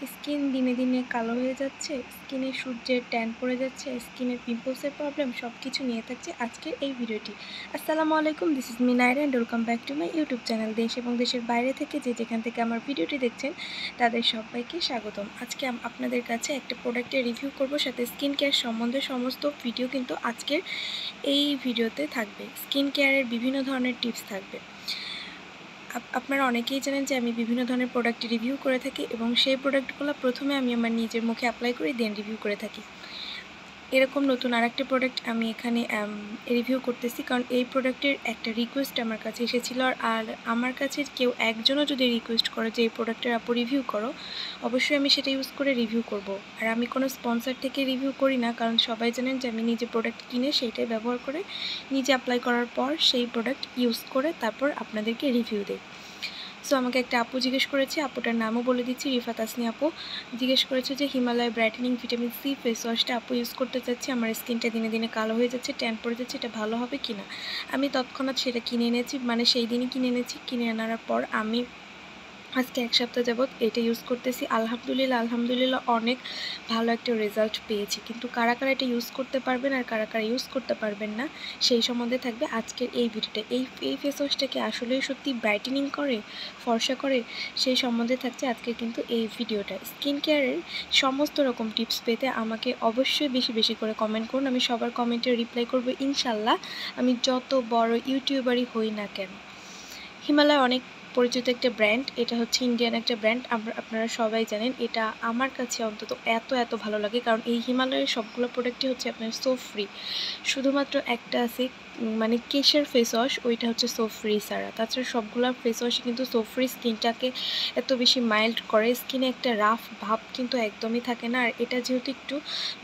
Skin দিনে দিনে কালো হয়ে যাচ্ছে, স্কিনে সূর্যের ট্যান পড়ে যাচ্ছে, স্কিনের পিম্পলসের প্রবলেম সব কিছু নিয়ে থাকছে আজকের এই ভিডিওটি। আসসালামু আলাইকুম, this is me Naira and welcome back to my YouTube channel. দেশ এবং দেশের বাইরে থেকে যেখান থেকে আমার ভিডিওটি দেখছেন তাদের সবাইকে স্বাগতম। আজকে আপনাদের কাছে একটা প্রোডাক্টের রিভিউ করব, সাথে স্কিন কেয়ার সম্বন্ধে সমস্ত ভিডিও কিন্তু আজকের এই ভিডিওতে থাকবে। স্কিন কেয়ারের বিভিন্ন ধরনের টিপস থাকবে। আপনারা অনেকেই জানেন যে আমি বিভিন্ন ধরনের প্রোডাক্ট রিভিউ করে থাকি এবং সেই প্রোডাক্টগুলো প্রথমে আমি আমার নিজের মুখে অ্যাপ্লাই করে দেন রিভিউ করে থাকি। এরকম নতুন আরেকটা প্রোডাক্ট আমি এখানে রিভিউ করতেছি, কারণ এই প্রোডাক্টের একটা রিকোয়েস্ট আমার কাছে এসেছিলো। আর আমার কাছে কেউ একজনও যদি রিকোয়েস্ট করে যে এই প্রোডাক্টের আপু রিভিউ করো, অবশ্যই আমি সেটা ইউজ করে রিভিউ করব। আর আমি কোনো স্পন্সর থেকে রিভিউ করি না, কারণ সবাই জানেন যে আমি নিজে প্রোডাক্ট কিনে সেইটাই ব্যবহার করে নিজে অ্যাপ্লাই করার পর সেই প্রোডাক্ট ইউজ করে তারপর আপনাদেরকে রিভিউ দিই। সো আমাকে একটা আপু জিজ্ঞেস করেছে, আপুটার নামও বলে দিচ্ছি, রিফা তাসনি আপু জিজ্ঞেস করেছে যে Himalaya brightening vitamin C face ওয়াশটা আপু ইউজ করতে চাচ্ছি, আমার স্কিনটা দিনে দিনে কালো হয়ে যাচ্ছে, ট্যান পড়ে যাচ্ছে, এটা ভালো হবে কি না। আমি তৎক্ষণাৎ সেটা কিনে এনেছি, মানে সেই দিনই কিনে এনেছি। কিনে আনার পর আমি আজকে এক সপ্তাহ যাবৎ এটা ইউজ করতেছি। আলহামদুলিল্লাহ অনেক ভালো একটা রেজাল্ট পেয়েছি। কিন্তু কারা কারা এটা ইউজ করতে পারবেন আর কারা কারা ইউজ করতে পারবেন না সেই সম্বন্ধে থাকবে আজকের এই ভিডিওটা। এই ফেস ওয়াশটাকে আসলেই সত্যি ব্রাইটেনিং করে, ফর্সা করে, সেই সম্বন্ধে থাকছে আজকের কিন্তু এই ভিডিওটা। স্কিন কেয়ারের সমস্ত রকম টিপস পেতে আমাকে অবশ্যই বেশি বেশি করে কমেন্ট করুন। আমি সবার কমেন্টে রিপ্লাই করব ইনশাল্লাহ, আমি যত বড় ইউটিউবারই হই না কেন। হিমালয় অনেক পরিচিত একটা ব্র্যান্ড, এটা হচ্ছে ইন্ডিয়ান একটা ব্র্যান্ড, আপনারা সবাই জানেন। এটা আমার কাছে অন্তত এত ভালো লাগে, কারণ এই হিমালয়ের সবগুলো প্রোডাক্টই হচ্ছে আপনার সো ফ্রি। শুধুমাত্র একটা আছে, মানে কেশের ফেস ওয়াশ, ওইটা হচ্ছে সো ফ্রি ছাড়া। তাছাড়া সবগুলো ফেস ওয়াশই কিন্তু সো ফ্রি, স্কিনটাকে এত বেশি মাইল্ড করে, স্কিনে একটা রাফ ভাব কিন্তু একদমই থাকে না। আর এটা যেহেতু একটু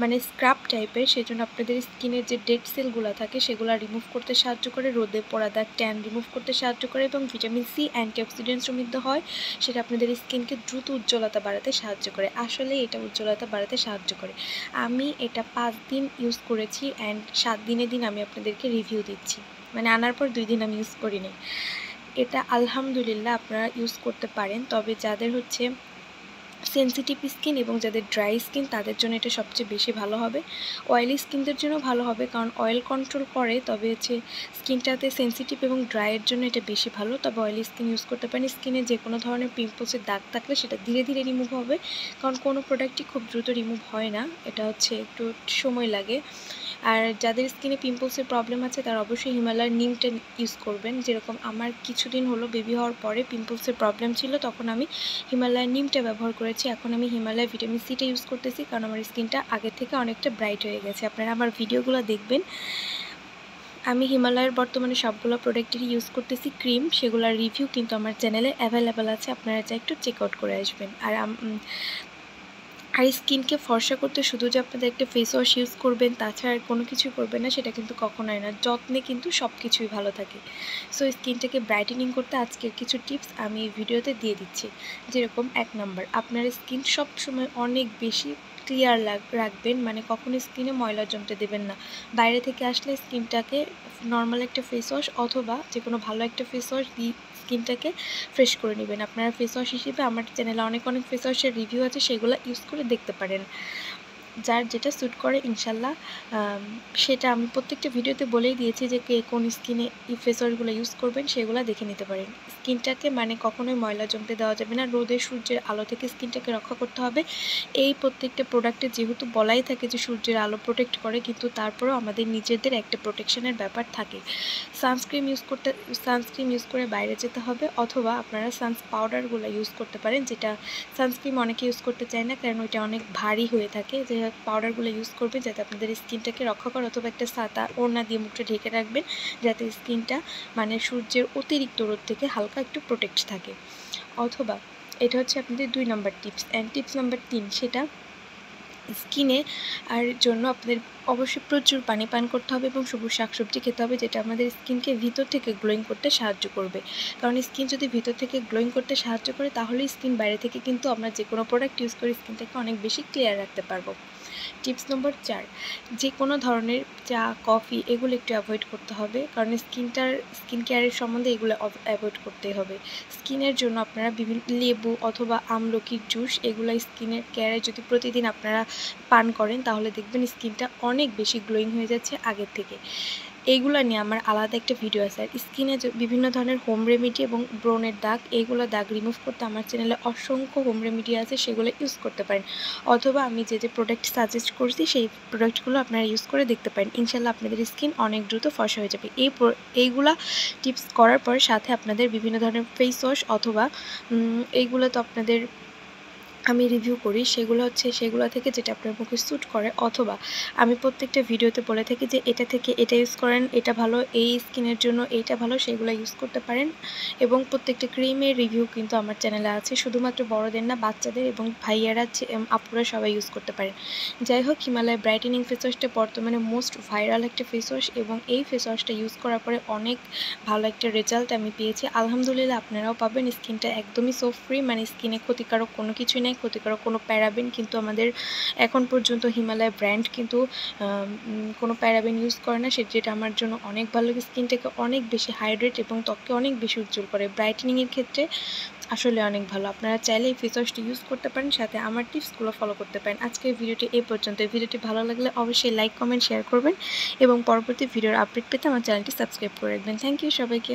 মানে স্ক্রাব টাইপের, সেজন্য আপনাদের স্কিনের যে ডেড সেলগুলো থাকে সেগুলো রিমুভ করতে সাহায্য করে, রোদে পড়া দাগ ট্যান রিমুভ করতে সাহায্য করে, এবং ভিটামিন সি অ্যান্টিঅক্সিডেন্ট সমৃদ্ধ হয়, সেটা আপনাদের স্কিনকে দ্রুত উজ্জ্বলতা বাড়াতে সাহায্য করে। আসলে এটা উজ্জ্বলতা বাড়াতে সাহায্য করে। আমি এটা 5 দিন ইউজ করেছি অ্যান্ড 7 দিনের দিন আমি আপনাদেরকে রিভিউ দিচ্ছি, মানে আনার পর 2 দিন আমি ইউজ করিনি। এটা আলহামদুলিল্লাহ আপনারা ইউজ করতে পারেন, তবে যাদের হচ্ছে সেন্সিটিভ স্কিন এবং যাদের ড্রাই স্কিন তাদের জন্য এটা সবচেয়ে বেশি ভালো হবে। অয়েলি স্কিনদের জন্য ভালো হবে, কারণ অয়েল কন্ট্রোল করে, তবে হচ্ছে স্কিনটাতে সেন্সিটিভ এবং ড্রাইয়ের জন্য এটা বেশি ভালো। তবে অয়েলি স্কিন ইউজ করতে পারেন। স্কিনে যে কোনো ধরনের পিম্পলসের দাগ থাকলে সেটা ধীরে ধীরে রিমুভ হবে, কারণ কোনো প্রোডাক্টই খুব দ্রুত রিমুভ হয় না, এটা হচ্ছে একটু সময় লাগে। আর যাদের স্কিনে পিম্পলসের প্রবলেম আছে তারা অবশ্যই হিমালয়ের নিমটা ইউজ করবেন। যেরকম আমার কিছুদিন হলো বেবি হওয়ার পরে পিম্পলসের প্রবলেম ছিল, তখন আমি হিমালয়ের নিমটা ব্যবহার করেছি। এখন আমি হিমালয় ভিটামিন সিটা ইউজ করতেছি, কারণ আমার স্কিনটা আগের থেকে অনেকটা ব্রাইট হয়ে গেছে। আপনারা আমার ভিডিওগুলো দেখবেন, আমি হিমালয়ের বর্তমানে সবগুলো প্রোডাক্টেরই ইউজ করতেছি ক্রিম, সেগুলোর রিভিউ কিন্তু আমার চ্যানেলে অ্যাভেলেবেল আছে, আপনারা যা একটু চেক আউট করে আসবেন। আর স্কিনকে ফর্সা করতে শুধু যে আপনাদের একটা ফেস ওয়াশ ইউজ করবেন তাছাড়া আর কোনো কিছু করবেন না, সেটা কিন্তু কখনোই না। যত্নে কিন্তু সব কিছুই ভালো থাকে। সো স্কিনটাকে ব্রাইটেনিং করতে আজকের কিছু টিপস আমি ভিডিওতে দিয়ে দিচ্ছি। যেরকম 1 নাম্বার, আপনার স্কিন সবসময় অনেক বেশি ক্লিয়ার রাখবেন, মানে কখনো স্কিনে ময়লা জমতে দেবেন না। বাইরে থেকে আসলে স্কিনটাকে নর্মাল একটা ফেস ওয়াশ অথবা যে কোনো ভালো একটা ফেস ওয়াশ দিয়ে স্কিনটাকে ফ্রেশ করে নেবেন। আপনারা ফেস ওয়াশ হিসেবে আমার চ্যানেলে অনেক ফেস ওয়াশের রিভিউ আছে, সেগুলো ইউজ করে দেখতে পারেন। যার যেটা স্যুট করে ইনশাল্লাহ সেটা আমি প্রত্যেকটা ভিডিওতে বলেই দিয়েছি যে কে কোন স্কিনে এই ফেস ওয়াশগুলো ইউজ করবেন সেগুলো দেখে নিতে পারেন। স্কিনটাকে মানে কখনোই ময়লা জমতে দেওয়া যাবে না, রোদে সূর্যের আলো থেকে স্কিনটাকে রক্ষা করতে হবে। এই প্রত্যেকটা প্রোডাক্টে যেহেতু বলাই থাকে যে সূর্যের আলো প্রোটেক্ট করে, কিন্তু তারপরেও আমাদের নিজেদের একটা প্রোটেকশনের ব্যাপার থাকে। সানস্ক্রিন ইউজ করে বাইরে যেতে হবে, অথবা আপনারা পাউডারগুলো ইউজ করতে পারেন, যেটা সানস্ক্রিন অনেকে ইউজ করতে চায় না, কারণ ওইটা অনেক ভারী হয়ে থাকে। যে পাউডারগুলো ইউজ করবেন যাতে আপনাদের স্কিনটাকে রক্ষা করে, অথবা একটা ছাতা ওড়না দিয়ে মুখটা ঢেকে রাখবেন যাতে স্কিনটা মানে সূর্যের অতিরিক্ত রোদ থেকে হালকা একটু প্রোটেক্ট থাকে। অথবা এটা হচ্ছে আপনাদের 2 number tips. And tips number 3, সেটা স্কিনে আর জন্য আপনাদের অবশ্যই প্রচুর পানি পান করতে হবে এবং সবুজ শাকসবজি খেতে হবে, যেটা আমাদের স্কিনকে ভিতর থেকে গ্লোয়িং করতে সাহায্য করবে। কারণ স্কিন যদি ভিতর থেকে গ্লোয়িং করতে সাহায্য করে, তাহলে স্কিন বাইরে থেকে কিন্তু আমরা যে কোনো প্রোডাক্ট ইউজ করে স্কিনটাকে অনেক বেশি ক্লিয়ার রাখতে পারবো। টিপস নম্বর 4, যে কোনো ধরনের চা, কফি এগুলো একটু অ্যাভয়েড করতে হবে, কারণ স্কিন কেয়ারের সম্বন্ধে এগুলো অ্যাভয়েড করতেই হবে। স্কিনের জন্য আপনারা বিভিন্ন লেবু অথবা আমলকির জুস এগুলো স্কিনের কেয়ারে যদি প্রতিদিন আপনারা পান করেন তাহলে দেখবেন স্কিনটা অনেক বেশি গ্লোয়িং হয়ে যাচ্ছে আগের থেকে। এইগুলো নিয়ে আমার আলাদা একটা ভিডিও আছে। আর স্কিনে বিভিন্ন ধরনের হোম রেমেডি এবং ব্রণের দাগ, এইগুলো দাগ রিমুভ করতে আমার চ্যানেলে অসংখ্য হোম রেমেডি আছে, সেগুলো ইউজ করতে পারেন। অথবা আমি যে প্রোডাক্ট সাজেস্ট করছি সেই প্রোডাক্টগুলো আপনারা ইউজ করে দেখতে পারেন। ইনশাল্লাহ আপনাদের স্কিন অনেক দ্রুত ফর্সা হয়ে যাবে। এইগুলা টিপস করার পর সাথে আপনাদের বিভিন্ন ধরনের ফেস ওয়াশ অথবা এইগুলো তো আপনাদের আমি রিভিউ করি, সেগুলো থেকে যেটা আপনার মুখে স্যুট করে, অথবা আমি প্রত্যেকটা ভিডিওতে বলে থাকি যে এটা থেকে এটা ইউজ করেন, এটা ভালো, এই স্কিনের জন্য এইটা ভালো, সেগুলো ইউজ করতে পারেন। এবং প্রত্যেকটা ক্রিমের রিভিউ কিন্তু আমার চ্যানেলে আছে, শুধুমাত্র বড়দের না, বাচ্চাদের এবং ভাইয়ারা আপুরা সবাই ইউজ করতে পারেন। যাই হোক, হিমালয় ব্রাইটেনিং ফেস ওয়াশটা বর্তমানে মোস্ট ভাইরাল একটা ফেস ওয়াশ, এবং এই ফেস ওয়াশটা ইউজ করার পরে অনেক ভালো একটা রেজাল্ট আমি পেয়েছি। আলহামদুলিল্লাহ, আপনারাও পাবেন। স্কিনটা একদমই সোপ ফ্রি, মানে স্কিনে ক্ষতিকারক কোনো কিছুই নেই, ক্ষতিকারক কোনো প্যারাবেন কিন্তু আমাদের এখন পর্যন্ত হিমালয় ব্র্যান্ড কিন্তু কোনো প্যারাবেন ইউজ করে না, যেটা আমার জন্য অনেক ভালো লাগে। স্কিনটাকে অনেক বেশি হাইড্রেট এবং ত্বককে অনেক বেশি উজ্জ্বল করে, ব্রাইটেনিংয়ের ক্ষেত্রে আসলে অনেক ভালো। আপনারা চাইলে এই ফেস ওয়াশটি ইউজ করতে পারেন, সাথে আমার টিপসগুলো ফলো করতে পারেন। আজকের ভিডিওটি এই পর্যন্ত। ভিডিওটি ভালো লাগলে অবশ্যই লাইক, কমেন্ট, শেয়ার করবেন এবং পরবর্তী ভিডিওর আপডেট পেতে আমার চ্যানেলটি সাবস্ক্রাইব করে রাখবেন। থ্যাংক ইউ সবাইকে।